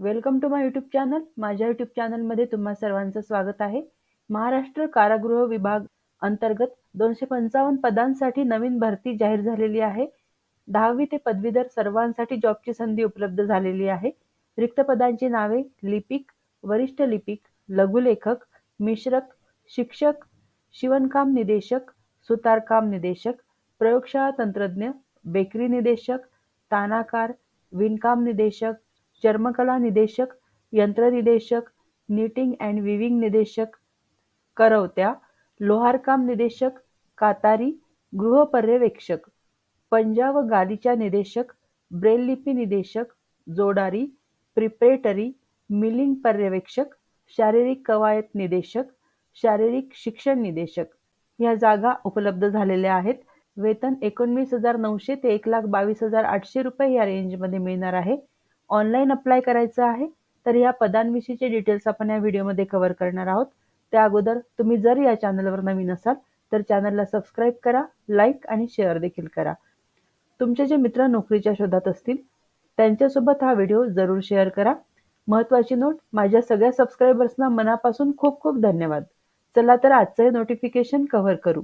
Welcome to my YouTube channel. माझ्या YouTube चॅनलमध्ये तुम्हा सर्वांचं स्वागत आहे. महाराष्ट्र कारागृह विभाग अंतर्गत 255 पदांसाठी नवीन भरती जाहीर झालेली आहे. 10वी ते पदवीधर सर्वांसाठी जॉबची संधी उपलब्ध झालेली आहे. रिक्त पदांची नावे लिपिक, वरिष्ठ लिपिक, लघुलेखक, मिश्रक, शिक्षक, शिवणकाम निदेशक, सुतारकाम निदेशक, प्रयोगशाळा तंत्रज्ञ, बेकरी निदेशक, तानाकार, विणकाम निदेशक, चर्मकला निदेशक, यंत्र निदेशक, निटिंग अँड विविंग निदेशक, करवत्या, लोहारकाम निदेशक, कातारी, गृहपर्यवेक्षक, पंजा व गालिचा निदेशक, ब्रेल लिपी निदेशक, जोडारी, प्रिपरेटरी, मिलिंग पर्यवेक्षक, शारीरिक कवायत निदेशक, शारीरिक शिक्षण निदेशक ह्या जागा उपलब्ध झालेल्या आहेत. वेतन 19,900 ते 1,22,800 रुपये या रेंजमध्ये मिळणार आहे. ऑनलाईन अप्लाय करायचं आहे. तर या पदांविषयीचे डिटेल्स आपण या व्हिडिओमध्ये कव्हर करणार आहोत. त्या अगोदर तुम्ही जर या चॅनलवर नवीन असाल तर चॅनलला सबस्क्राईब करा, लाईक आणि शेअर देखील करा. तुमचे जे मित्र नोकरीच्या शोधात असतील त्यांच्यासोबत हा व्हिडिओ जरूर शेअर करा. महत्त्वाची नोट, माझ्या सगळ्या सबस्क्रायबर्सना मनापासून खूप खूप धन्यवाद. चला तर आजचं हे नोटिफिकेशन कव्हर करू.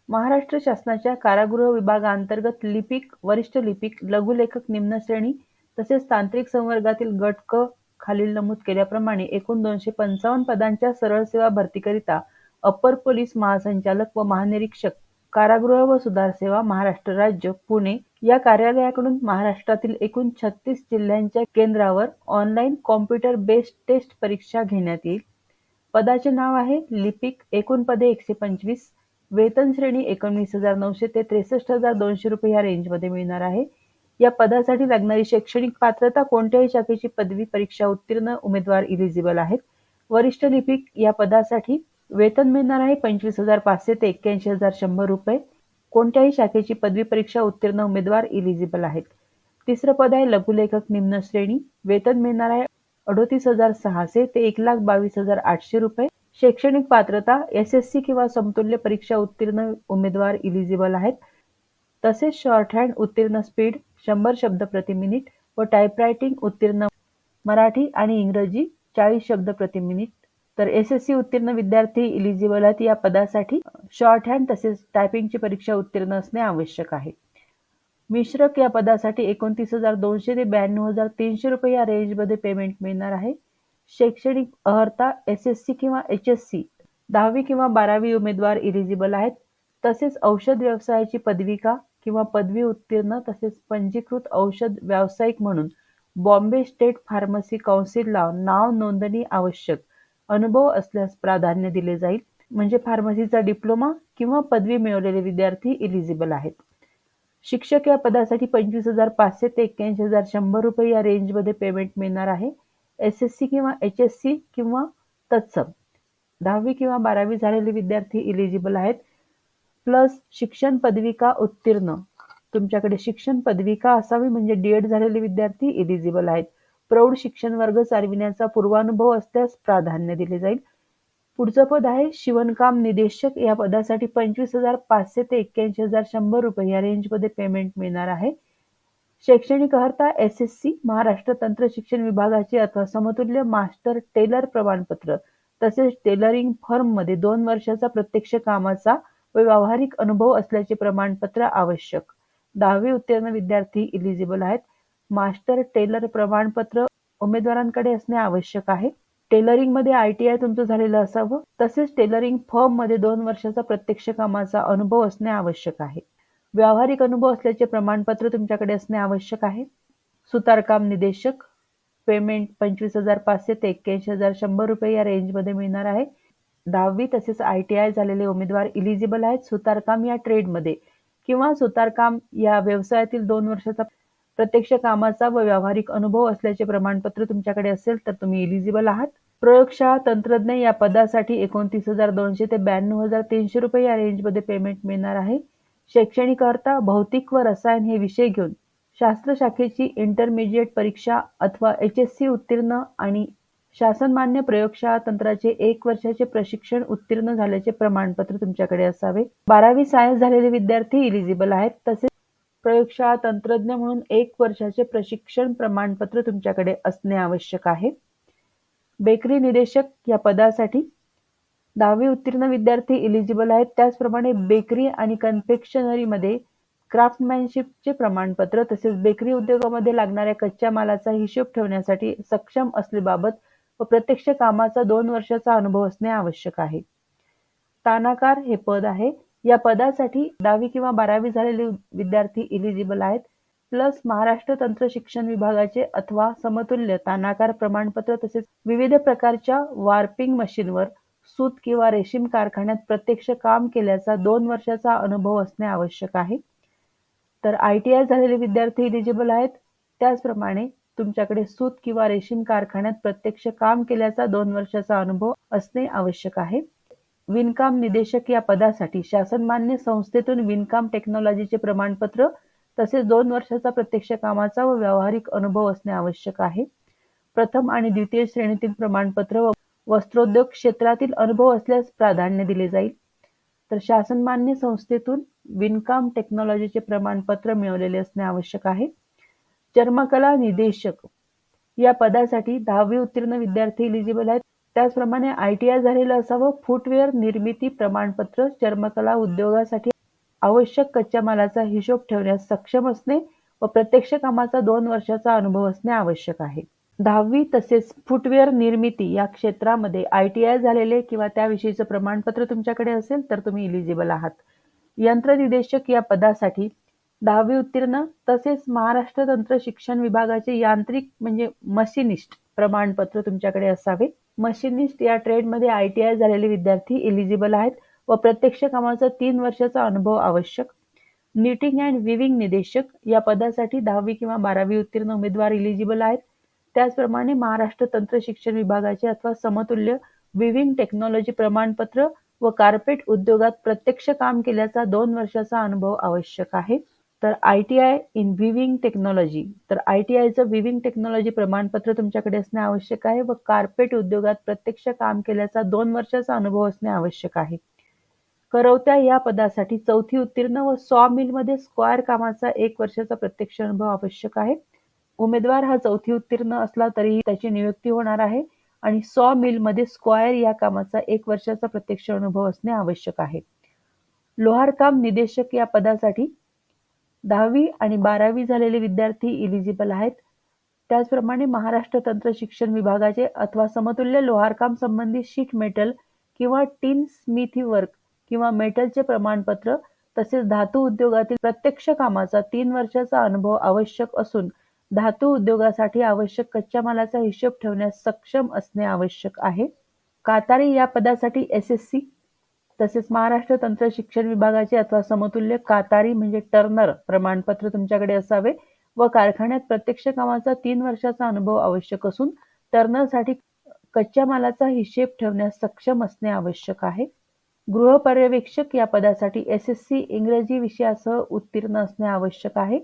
महाराष्ट्र शासनाच्या कारागृह विभागाअंतर्गत लिपिक, वरिष्ठ लिपिक, लघुलेखक निम्न श्रेणी तसेच तांत्रिक संवर्गातील गट क खालील नमूद केल्याप्रमाणे एकूण 255 पदांच्या सरळ सेवा भरतीकरिता अप्पर पोलीस महासंचालक व महानिरीक्षक कारागृह व सुधार सेवा महाराष्ट्र राज्य पुणे या कार्यालयाकडून महाराष्ट्रातील एकूण 36 जिल्ह्यांच्या केंद्रावर ऑनलाईन कॉम्प्युटर बेस्ड टेस्ट परीक्षा घेण्यात येईल. पदाचे नाव आहे लिपिक. एकूण पदे 125. वेतन श्रेणी 19,900 ते 63,200 रुपये या रेंजमध्ये मिळणार आहे. या पदासाठी लागणारी शैक्षणिक पात्रता कोणत्याही शाखेची पदवी परीक्षा उत्तीर्ण उमेदवार इलिजिबल आहेत. वरिष्ठ लिपिक या पदासाठी वेतन मिळणार आहे 25,500 ते 81,100 रुपये. कोणत्याही शाखेची पदवी परीक्षा उत्तीर्ण उमेदवार इलिजिबल आहेत. तिसरं पद आहे लघुलेखक निम्न श्रेणी. वेतन मिळणार आहे 38,600 ते 1,22,800 रुपये. शैक्षणिक पात्रता SSC किंवा समतुल्य परीक्षा उत्तीर्ण उमेदवार इलिजिबल आहेत. तसेच शॉर्ट हँड उत्तीर्ण स्पीड 100 शब्द प्रति मिनिट व टाइपरायटिंग उत्तीर्ण मराठी आणि इंग्रजी 40 शब्द प्रति मिनिट. तर SSC उत्तीर्ण विद्यार्थी इलिजिबल आहेत. या पदासाठी शॉर्ट हँड तसेच टायपिंगची परीक्षा उत्तीर्ण असणे आवश्यक आहे. मिश्रक या पदासाठी 29,200 ते 92,300 रुपये या रेंजमध्ये पेमेंट मिळणार आहे. शैक्षणिक अर्हता SSC किंवा HSC 10वी किंवा 12वी उमेदवार इलिजिबल आहेत. तसेच औषध व्यवसायाची पदविका किंवा पदवी उत्तीर्ण तसेच पंजीकृत औषध व्यावसायिक म्हणून बॉम्बे स्टेट फार्मसी काउन्सिलला नाव नोंदणी आवश्यक अनुभव असल्यास प्राधान्य दिले जाईल. म्हणजे फार्मसीचा डिप्लोमा किंवा पदवी मिळवलेले विद्यार्थी इलिजिबल आहेत. शिक्षक या पदासाठी 25,500 ते 81,100 रुपये या रेंजमध्ये पेमेंट मिळणार आहे. SSC किंवा HSC किंवा तत्सम 10वी किंवा 12वी झालेले विद्यार्थी इलिजिबल आहेत. प्लस शिक्षण पदविका उत्तीर्ण. तुमच्याकडे शिक्षण पदविका असावी म्हणजे D.Ed झालेले विद्यार्थी इलिजिबल आहेत. प्रौढ शिक्षण वर्ग चालविण्याचा पूर्वानुभव असल्यास प्राधान्य दिले जाईल. पुढचं पद आहे शिवणकाम निदेशक. या पदासाठी 25,500 ते 81,100 रुपये या रेंजमध्ये पेमेंट मिळणार आहे. शैक्षणिक अर्हता SSC महाराष्ट्र तंत्र शिक्षण विभागाचे अथवा समतुल्य मास्टर टेलर प्रमाणपत्र तसेच टेलरिंग फर्ममध्ये 2 वर्षाचा प्रत्यक्ष कामाचा व व्यावहारिक अनुभव असल्याचे प्रमाणपत्र आवश्यक. 10वी उत्तीर्ण विद्यार्थी इलिजिबल आहेत. मास्टर टेलर प्रमाणपत्र उमेदवारांकडे असणे आवश्यक आहे. टेलरिंगमध्ये ITI तुमचं झालेलं असावं. तसेच टेलरिंग फर्ममध्ये 2 वर्षाचा प्रत्यक्ष कामाचा अनुभव असणे आवश्यक आहे. व्यावहारिक अनुभव असल्याचे प्रमाणपत्र तुमच्याकडे असणे आवश्यक आहे. सुतारकाम निदेशक पेमेंट 25,500 ते 81,100 रुपये या रेंजमध्ये मिळणार आहे. 10वी तसेच ITI झालेले उमेदवार इलिजिबल आहेत. सुतारकाम या ट्रेडमध्ये किंवा सुतारकाम या व्यवसायातील 2 वर्षाचा प्रत्यक्ष कामाचा व व्यावहारिक अनुभव असल्याचे प्रमाणपत्र तुमच्याकडे असेल तर तुम्ही इलिजिबल आहात. प्रयोगशाळा तंत्रज्ञ या पदासाठी 29,200 ते 92,300 रुपये या रेंजमध्ये पेमेंट मिळणार आहे. शैक्षणिक अर्हता भौतिक व रसायन हे विषय घेऊन शास्त्र शाखेची इंटरमिजिएट परीक्षा अथवा HSC उत्तीर्ण आणि शासनमान्य प्रयोगशाळा तंत्राचे 1 वर्षाचे प्रशिक्षण उत्तीर्ण झाल्याचे प्रमाणपत्र तुमच्याकडे असावे. 12वी सायन्स झालेले विद्यार्थी इलिजिबल आहेत. तसेच प्रयोगशाळा तंत्रज्ञ म्हणून 1 वर्षाचे प्रशिक्षण प्रमाणपत्र तुमच्याकडे असणे आवश्यक आहे. बेकरी निदेशक या पदासाठी 10वी उत्तीर्ण विद्यार्थी एलिजिबल आहेत. त्याचप्रमाणे बेकरी आणि कन्फेक्शनरीमध्ये क्राफ्टमॅनशिपचे प्रमाणपत्र तसेच बेकरी उद्योगामध्ये लागणाऱ्या कच्च्या मालाचा हिशोब ठेवण्यासाठी सक्षम असलेबाबत व प्रत्यक्ष कामाचा 2 वर्षाचा अनुभव असणे आवश्यक आहे. तानाकार हे पद आहे. या पदासाठी 10वी किंवा 12वी झालेले विद्यार्थी एलिजिबल आहेत. प्लस महाराष्ट्र तंत्र शिक्षण विभागाचे अथवा समतुल्य तानाकार प्रमाणपत्र तसेच विविध प्रकारच्या वार्पिंग मशीनवर सूत किंवा रेशीम कारखान्यात प्रत्यक्ष काम केल्याचा 2 वर्षाचा अनुभव असणे आवश्यक आहे. तर ITI झालेले विद्यार्थी एलिजिबल आहेत. त्याचप्रमाणे तुमच्याकडे सूत किंवा रेशीम कारखान्यात प्रत्यक्ष काम केल्याचा 2 वर्षाचा अनुभव असणे आवश्यक आहे. विणकाम निदेशक या पदासाठी शासनमान्य संस्थेतून विणकाम टेक्नॉलॉजीचे प्रमाणपत्र तसेच 2 वर्षाचा प्रत्यक्ष कामाचा व व्यावहारिक अनुभव असणे आवश्यक आहे. प्रथम आणि द्वितीय श्रेणीतील प्रमाणपत्र व वस्त्रोद्योग क्षेत्रातील अनुभव असल्यास प्राधान्य दिले जाईल. तर शासनमान्य संस्थेतून विणकाम टेक्नॉलॉजीचे प्रमाणपत्र मिळवलेले असणे आवश्यक आहे. चर्मकला निदेशक या पदासाठी 10वी उत्तीर्ण विद्यार्थी एलिजिबल आहेत. त्याचप्रमाणे ITI झालेलं असावं. फुटवेअर निर्मिती प्रमाणपत्र चर्मकला उद्योगासाठी आवश्यक कच्च्या मालाचा हिशोब ठेवण्यास सक्षम असणे व प्रत्यक्ष कामाचा 2 वर्षाचा अनुभव असणे आवश्यक आहे. 10वी तसेच फुटवेअर निर्मिती या क्षेत्रामध्ये ITI झालेले किंवा त्याविषयीचं प्रमाणपत्र तुमच्याकडे असेल तर तुम्ही एलिजिबल आहात. यंत्रनिदेशक या पदासाठी 10वी उत्तीर्ण तसेच महाराष्ट्र तंत्र शिक्षण विभागाचे यांत्रिक म्हणजे मशिनिस्ट प्रमाणपत्र तुमच्याकडे असावे. मशिनिस्ट या ट्रेडमध्ये ITI झालेले विद्यार्थी एलिजिबल आहेत व प्रत्यक्ष कामाचा 3 वर्षाचा अनुभव आवश्यक. निटिंग अँड विविंग निदेशक या पदासाठी 10वी किंवा 12वी उत्तीर्ण उमेदवार एलिजिबल आहेत. त्याचप्रमाणे महाराष्ट्र तंत्र शिक्षण विभागाचे अथवा समतुल्य विविंग टेक्नॉलॉजी प्रमाणपत्र व कार्पेट उद्योगात प्रत्यक्ष काम केल्याचा 2 वर्षाचा अनुभव आवश्यक आहे. तर ITI इन विविंग टेक्नॉलॉजी तर ITIचं विविंग टेक्नॉलॉजी प्रमाणपत्र तुमच्याकडे असणे आवश्यक आहे व कार्पेट उद्योगात प्रत्यक्ष काम केल्याचा 2 वर्षाचा अनुभव असणे आवश्यक आहे. करवत्या या पदासाठी 4थी उत्तीर्ण व सॉ मिलमध्ये स्क्वायर कामाचा 1 वर्षाचा प्रत्यक्ष अनुभव आवश्यक आहे. उमेदवार हा 4थी उत्तीर्ण असला तरीही त्याची नियुक्ती होणार आहे आणि सॉ मिलमध्ये स्क्वायर या कामाचा 1 वर्षाचा प्रत्यक्ष अनुभव असणे आवश्यक आहे. लोहारकाम निदेशक या पदासाठी 10वी आणि 12वी झालेले विद्यार्थी एलिजिबल आहेत. त्याचप्रमाणे महाराष्ट्र तंत्र शिक्षण विभागाचे अथवा समतुल्य लोहारकाम संबंधी शीट मेटल किंवा टिन स्मिथी वर्क किंवा मेटलचे प्रमाणपत्र तसेच धातू उद्योगातील प्रत्यक्ष कामाचा 3 वर्षाचा अनुभव आवश्यक असून धातू उद्योगासाठी आवश्यक कच्च्या मालाचा हिशोब ठेवण्यास सक्षम असणे आवश्यक आहे. कातारी या पदासाठी SSC तसेच महाराष्ट्र तंत्र शिक्षण विभागाचे अथवा समतुल्य कातारी म्हणजे टर्नर प्रमाणपत्र तुमच्याकडे असावे व कारखान्यात प्रत्यक्ष कामाचा 3 वर्षाचा अनुभव आवश्यक असून टर्नरसाठी कच्च्या मालाचा हिशेब ठेवण्यास सक्षम असणे आवश्यक आहे. गृहपर्यवेक्षक या पदासाठी SSC इंग्रजी विषयासह उत्तीर्ण असणे आवश्यक आहे.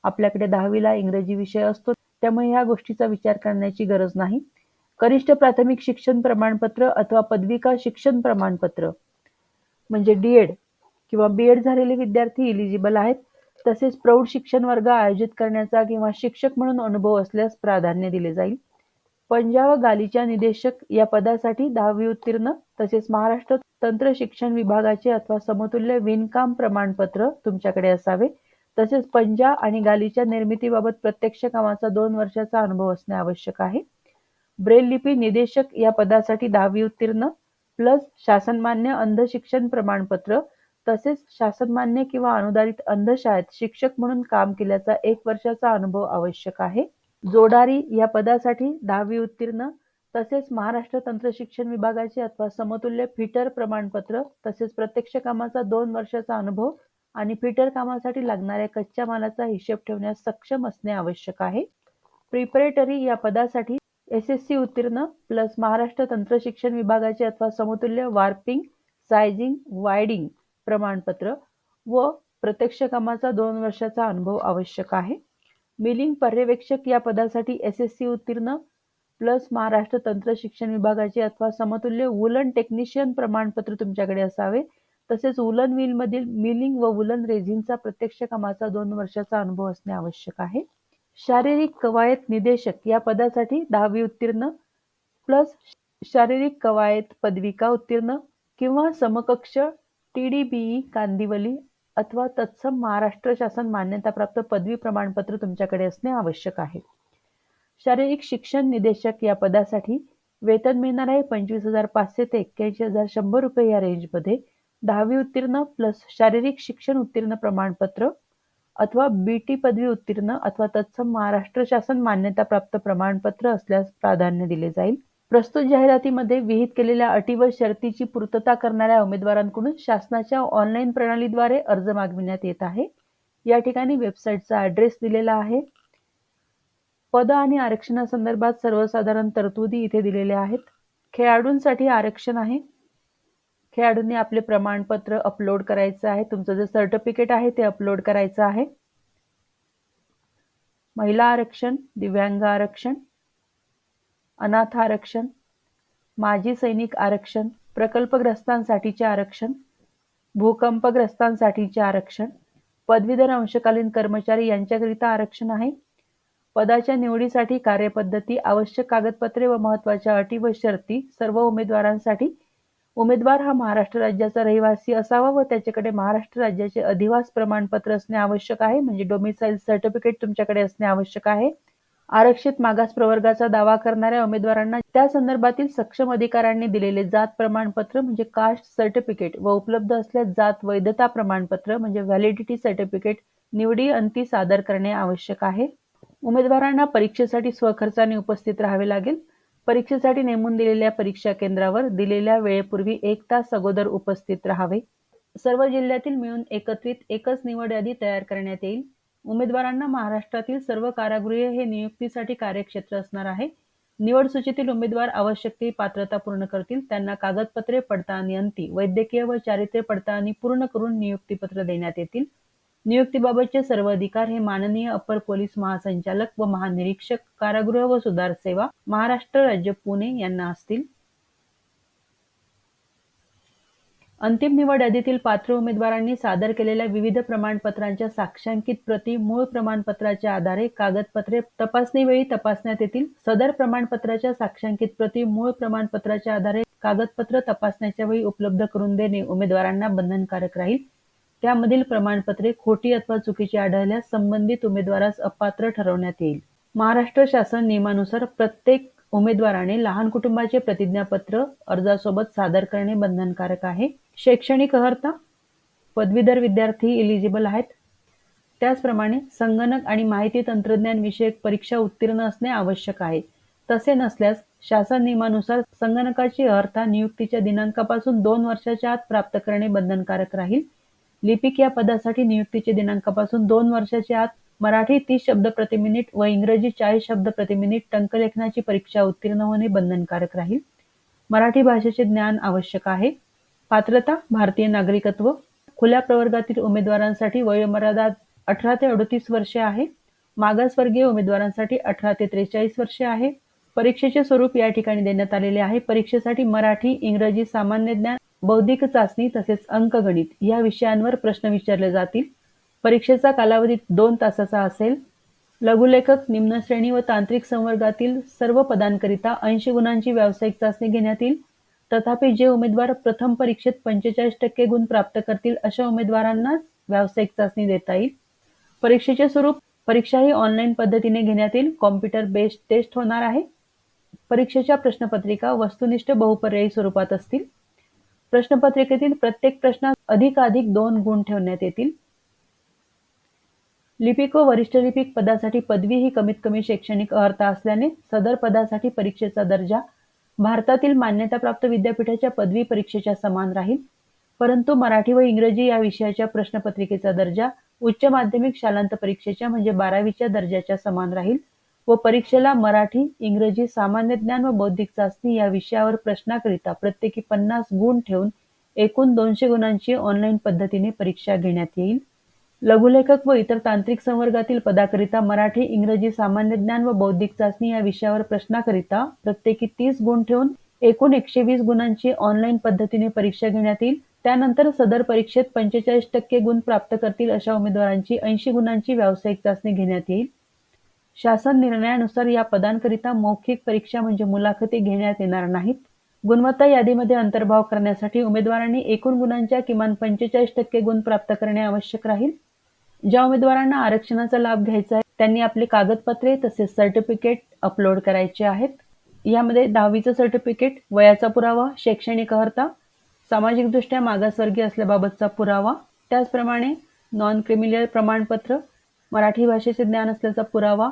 आपल्याकडे 10वीला इंग्रजी विषय असतो त्यामुळे या गोष्टीचा विचार करण्याची गरज नाही. कनिष्ठ प्राथमिक शिक्षण प्रमाणपत्र अथवा पदविका शिक्षण प्रमाणपत्र म्हणजे D.Ed किंवा B.Ed झालेले विद्यार्थी एलिजिबल आहेत. तसेच प्रौढ शिक्षण वर्ग आयोजित करण्याचा किंवा शिक्षक म्हणून अनुभव असल्यास प्राधान्य दिले जाईल. पंजा व गालिचा निदेशक या पदासाठी 10वी उत्तीर्ण तसेच महाराष्ट्र तंत्र शिक्षण विभागाचे अथवा समतुल्य विणकाम प्रमाणपत्र तुमच्याकडे असावे. तसेच पंजा आणि गालिचा निर्मितीबाबत प्रत्यक्ष कामाचा 2 वर्षाचा अनुभव असणे आवश्यक आहे. ब्रेल लिपी निदेशक या पदासाठी 10वी उत्तीर्ण प्लस शासनमान्य अंध शिक्षण प्रमाणपत्र तसेच शासनमान्य किंवा अनुदानित अंध शाळेत शिक्षक म्हणून काम केल्याचा 1 वर्षाचा अनुभव आवश्यक आहे. जोडारी या पदासाठी 10वी उत्तीर्ण तसेच महाराष्ट्र तंत्र शिक्षण विभागाचे अथवा समतुल्य फिटर प्रमाणपत्र तसेच प्रत्यक्ष कामाचा 2 वर्षाचा अनुभव आणि फिटर कामासाठी लागणाऱ्या कच्च्या मालाचा हिशेब ठेवण्यास सक्षम असणे आवश्यक आहे. प्रिपरेटरी या पदासाठी SSC उत्तीर्ण प्लस महाराष्ट्र तंत्र शिक्षण विभागाचे अथवा समतुल्य वार्पिंग सायझिंग वायडिंग प्रमाणपत्र व प्रत्यक्ष कामाचा 2 वर्षाचा अनुभव आवश्यक आहे. मिलिंग पर्यवेक्षक या पदासाठी SSC उत्तीर्ण प्लस महाराष्ट्र तंत्र शिक्षण विभागाचे अथवा समतुल्य वूलन टेक्निशियन प्रमाणपत्र तुमच्याकडे असावे. तसेच वूलन मिलमधील मिलिंग व वूलन रेझिनचा प्रत्यक्ष कामाचा 2 वर्षाचा अनुभव असणे आवश्यक आहे. शारीरिक कवायत निदेशक या पदासाठी 10वी उत्तीर्ण प्लस शारीरिक कवायत पदविका उत्तीर्ण किंवा समकक्ष TDBE कांदिवली अथवा तत्सम महाराष्ट्र शासन मान्यताप्राप्त पदवी प्रमाणपत्र तुमच्याकडे असणे आवश्यक आहे. शारीरिक शिक्षण निदेशक या पदासाठी वेतन मिळणार आहे 25,500 ते 81,100 रुपये या रेंजमध्ये. 10वी उत्तीर्ण प्लस शारीरिक शिक्षण उत्तीर्ण प्रमाणपत्र अथवा BT पदवी उत्तीर्ण अथवा तत्सम महाराष्ट्र शासन मान्यताप्राप्त प्रमाणपत्र असल्यास प्राधान्य दिले जाईल. प्रस्तुत जाहिरातीमध्ये विहित केलेल्या अटी व शर्तीची पूर्तता करणाऱ्या उमेदवारांकडून शासनाच्या ऑनलाईन प्रणालीद्वारे अर्ज मागविण्यात येत आहे. या ठिकाणी वेबसाईटचा ॲड्रेस दिलेला आहे. पद आणि आरक्षणासंदर्भात सर्वसाधारण तरतुदी इथे दिलेल्या आहेत. खेळाडूंसाठी आरक्षण आहे. खेळाडूंनी आपले प्रमाणपत्र अपलोड करायचं आहे. तुमचं जे सर्टिफिकेट आहे ते अपलोड करायचं आहे. महिला आरक्षण, दिव्यांग आरक्षण, अनाथ आरक्षण, माजी सैनिक आरक्षण, प्रकल्पग्रस्तांसाठीचे आरक्षण, भूकंपग्रस्तांसाठीचे आरक्षण, पदवीधर अंशकालीन कर्मचारी यांच्याकरिता आरक्षण आहे. पदाच्या निवडीसाठी कार्यपद्धती, आवश्यक कागदपत्रे व महत्त्वाच्या अटी व शर्ती सर्व उमेदवारांसाठी. उमेदवार हा महाराष्ट्र राज्याचा रहिवासी असावा व त्याच्याकडे महाराष्ट्र राज्याचे अधिवास प्रमाणपत्र असणे आवश्यक आहे, म्हणजे डोमिसाईल सर्टिफिकेट तुमच्याकडे असणे आवश्यक आहे. आरक्षित मागास प्रवर्गाचा दावा करणाऱ्या उमेदवारांना त्या संदर्भातील सक्षम अधिकाऱ्यांनी दिलेले जात प्रमाणपत्र म्हणजे कास्ट सर्टिफिकेट व उपलब्ध असल्यास जात वैधता प्रमाणपत्र म्हणजे व्हॅलिडिटी सर्टिफिकेट निवडी अंती सादर करणे आवश्यक आहे. उमेदवारांना परीक्षेसाठी स्वखर्चाने उपस्थित राहावे लागेल. परीक्षेसाठी नेमून दिलेल्या परीक्षा केंद्रावर दिलेल्या वेळेपूर्वी 1 तास अगोदर उपस्थित राहावे. सर्व जिल्ह्यातील मिळून एकत्रित एकच निवड यादी तयार करण्यात येईल. उमेदवारांना महाराष्ट्रातील सर्व कारागृहे हे नियुक्तीसाठी कार्यक्षेत्र असणार आहे. निवड सूचीतील उमेदवार आवश्यक ती पात्रता पूर्ण करतील. त्यांना कागदपत्रे पडताळणी अंती, वैद्यकीय व चारित्र्य पडताळणी पूर्ण करून नियुक्तीपत्र देण्यात येतील. नियुक्तीबाबतचे सर्व अधिकार हे माननीय अपर पोलीस महासंचालक व महानिरीक्षक कारागृह व सुधार सेवा महाराष्ट्र राज्य पुणे यांना असतील. अंतिम निवड यादीतील पात्र उमेदवारांनी सादर केलेल्या विविध प्रमाणपत्रांच्या साक्षांकित प्रती मूळ प्रमाणपत्राच्या आधारे कागदपत्रे तपासणीवेळी तपासण्यात येतील. सदर प्रमाणपत्राच्या साक्षांकित प्रती मूळ प्रमाणपत्राच्या आधारे कागदपत्र तपासण्याच्या वेळी उपलब्ध करून देणे उमेदवारांना बंधनकारक राहील. त्यामधील प्रमाणपत्रे खोटी अथवा चुकीची आढळल्यास संबंधित उमेदवारास अपात्र ठरवण्यात येईल. महाराष्ट्र शासन नियमानुसार प्रत्येक उमेदवाराने लहान कुटुंबाचे प्रतिज्ञापत्र अर्जासोबत सादर करणे बंधनकारक आहे. शैक्षणिक अर्हता पदवीधर विद्यार्थी इलिजिबल आहेत. त्याचप्रमाणे संगणक आणि माहिती तंत्रज्ञान विषयक परीक्षा उत्तीर्ण असणे आवश्यक आहे. तसे नसल्यास शासन नियमानुसार संगणकाची अर्हता नियुक्तीच्या दिनांकापासून 2 वर्षाच्या आत प्राप्त करणे बंधनकारक राहील. लिपिक या पदासाठी नियुक्तीच्या दिनांकापासून 2 वर्षाच्या आत मराठी 30 शब्द प्रति मिनिट व इंग्रजी 40 शब्द प्रति मिनिट टंकलेखनाची परीक्षा उत्तीर्ण होणे बंधनकारक राहील. मराठी भाषेचे ज्ञान आवश्यक आहे. पात्रता भारतीय नागरिकत्व. खुल्या प्रवर्गातील उमेदवारांसाठी वयोमर्यादा 18 ते 38 वर्षे आहे. मागासवर्गीय उमेदवारांसाठी 18 ते 43 वर्षे आहे. परीक्षेचे स्वरूप या ठिकाणी देण्यात आलेले आहे. परीक्षेसाठी मराठी, इंग्रजी, सामान्य ज्ञान, बौद्धिक चाचणी तसेच अंकगणित या विषयांवर प्रश्न विचारले जातील. परीक्षेचा कालावधी 2 तासाचा असेल. लघुलेखक, निम्न श्रेणी व तांत्रिक संवर्गातील सर्व पदांकरिता 80 गुणांची व्यावसायिक चाचणी घेण्यात येईल. तथापि जे उमेदवार प्रथम परीक्षेत 45% गुण प्राप्त करतील अशा उमेदवारांनाच व्यावसायिक चाचणी देता येईल. परीक्षेचे स्वरूप परीक्षा ही ऑनलाईन पद्धतीने घेण्यात येईल. कॉम्प्युटर बेस्ड टेस्ट होणार आहे. परीक्षेच्या प्रश्नपत्रिका वस्तुनिष्ठ बहुपर्यायी स्वरूपात असतील. प्रश्नपत्रिकेतील प्रत्येक प्रश्नास अधिकाधिक 2 गुण ठेवण्यात येतील. लिपिक व वरिष्ठ लिपिक पदासाठी पदवी ही कमीत कमी शैक्षणिक अर्हता असल्याने सदर पदासाठी परीक्षेचा दर्जा भारतातील मान्यताप्राप्त विद्यापीठाच्या पदवी परीक्षेच्या समान राहील. परंतु मराठी व इंग्रजी या विषयाच्या प्रश्नपत्रिकेचा दर्जा उच्च माध्यमिक शालांत परीक्षेच्या म्हणजे 12वीच्या दर्जाच्या समान राहील व परीक्षेला मराठी, इंग्रजी, सामान्य ज्ञान व बौद्धिक चाचणी या विषयावर प्रश्नाकरिता प्रत्येकी 50 गुण ठेवून एकूण 200 गुणांची ऑनलाईन पद्धतीने परीक्षा घेण्यात येईल. लघुलेखक व इतर तांत्रिक संवर्गातील पदाकरिता मराठी, इंग्रजी, सामान्य ज्ञान व बौद्धिक चाचणी या विषयावर प्रश्नाकरिता प्रत्येकी 30 गुण ठेवून एकूण 120 गुणांची ऑनलाईन पद्धतीने परीक्षा घेण्यात येईल. त्यानंतर सदर परीक्षेत 45% गुण प्राप्त करतील अशा उमेदवारांची 80 गुणांची व्यावसायिक चाचणी घेण्यात येईल. शासन निर्णयानुसार या पदांकरिता मौखिक परीक्षा म्हणजे मुलाखती घेण्यात येणार नाहीत. गुणवत्ता यादीमध्ये अंतर्भाव करण्यासाठी उमेदवारांनी एकूण गुणांच्या किमान 45% गुण प्राप्त करणे आवश्यक राहील. ज्या उमेदवारांना आरक्षणाचा लाभ घ्यायचा आहे त्यांनी आपली कागदपत्रे तसेच सर्टिफिकेट अपलोड करायचे आहेत. यामध्ये 10वीचं सर्टिफिकेट, वयाचा पुरावा, शैक्षणिक अर्हता, सामाजिकदृष्ट्या मागासवर्गीय असल्याबाबतचा पुरावा, त्याचप्रमाणे नॉन क्रिमिनल प्रमाणपत्र, मराठी भाषेचे ज्ञान असल्याचा पुरावा,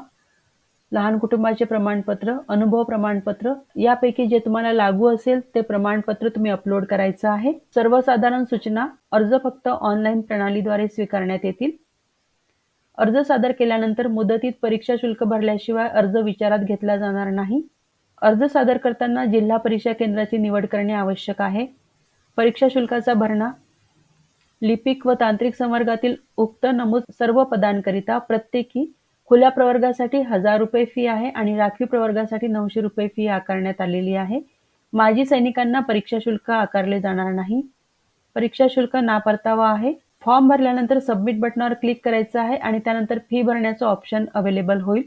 लहान कुटुंबाचे प्रमाणपत्र, अनुभव प्रमाणपत्र यापैकी जे तुम्हाला लागू असेल ते प्रमाणपत्र तुम्ही अपलोड करायचं आहे. सर्वसाधारण सूचना अर्ज फक्त ऑनलाईन प्रणालीद्वारे स्वीकारण्यात येतील. अर्ज सादर केल्यानंतर मुदतीत परीक्षा शुल्क भरल्याशिवाय अर्ज विचारात घेतला जाणार नाही. अर्ज सादर करताना जिल्हा परीक्षा केंद्राची निवड करणे आवश्यक आहे. परीक्षा शुल्काचा भरणा लिपिक व तांत्रिक संवर्गातील उक्त नमूद सर्व पदांकरिता प्रत्येकी खुल्या प्रवर्गासाठी 1000 रुपये फी आहे आणि राखीव प्रवर्गासाठी 900 रुपये फी आकारण्यात आलेली आहे. माजी सैनिकांना परीक्षा शुल्क आकारले जाणार नाही. परीक्षा शुल्क नापरतावा आहे. फॉर्म भरल्यानंतर सबमिट बटनावर क्लिक करायचं आहे आणि त्यानंतर फी भरण्याचं ऑप्शन अवेलेबल होईल.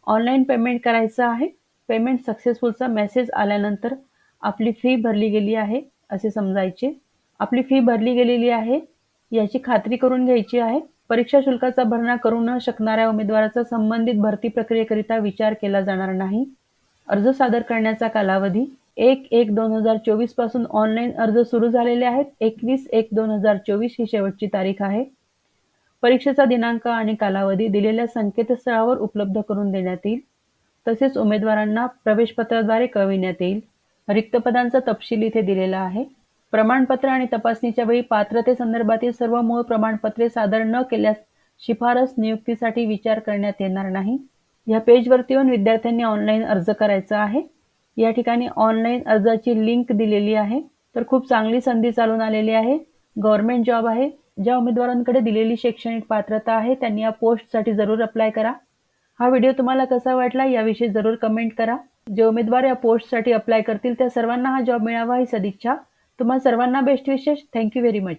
ऑनलाईन पेमेंट करायचं आहे. पेमेंट सक्सेसफुलचा मेसेज आल्यानंतर आपली फी भरली गेली आहे असे समजायचे. आपली फी भरली गेलेली आहे याची खात्री करून घ्यायची आहे. परीक्षा शुल्काचा भरणा करू न शकणाऱ्या उमेदवाराचा संबंधित भरती प्रक्रियेकरिता विचार केला जाणार नाही. अर्ज सादर करण्याचा कालावधी 1/1/2024 पासून ऑनलाईन अर्ज सुरू झालेले आहेत. 21/1/2024 ही शेवटची तारीख आहे. परीक्षेचा दिनांक आणि कालावधी दिलेल्या संकेतस्थळावर उपलब्ध करून देण्यात येईल. तसेच उमेदवारांना प्रवेशपत्राद्वारे कळविण्यात येईल. रिक्त पदांचा तपशील इथे दिलेला आहे. प्रमाणपत्र आणि तपासणीच्या वेळी पात्रतेसंदर्भातील सर्व मूळ प्रमाणपत्रे सादर न केल्यास शिफारस नियुक्तीसाठी विचार करण्यात येणार नाही. या पेजवरती येऊन विद्यार्थ्यांनी ऑनलाईन अर्ज करायचा आहे. या ठिकाणी ऑनलाईन अर्जाची लिंक दिलेली आहे. तर खूप चांगली संधी चालून आलेली आहे. गव्हर्नमेंट जॉब आहे. ज्या उमेदवारांकडे दिलेली शैक्षणिक पात्रता आहे त्यांनी या पोस्टसाठी जरूर अप्लाय करा. हा व्हिडिओ तुम्हाला कसा वाटला याविषयी जरूर कमेंट करा. जे उमेदवार या पोस्टसाठी अप्लाय करतील त्या सर्वांना हा जॉब मिळावा ही सदिच्छा. तुम्हा सर्वांना बेस्ट विशेष. Thank you very much.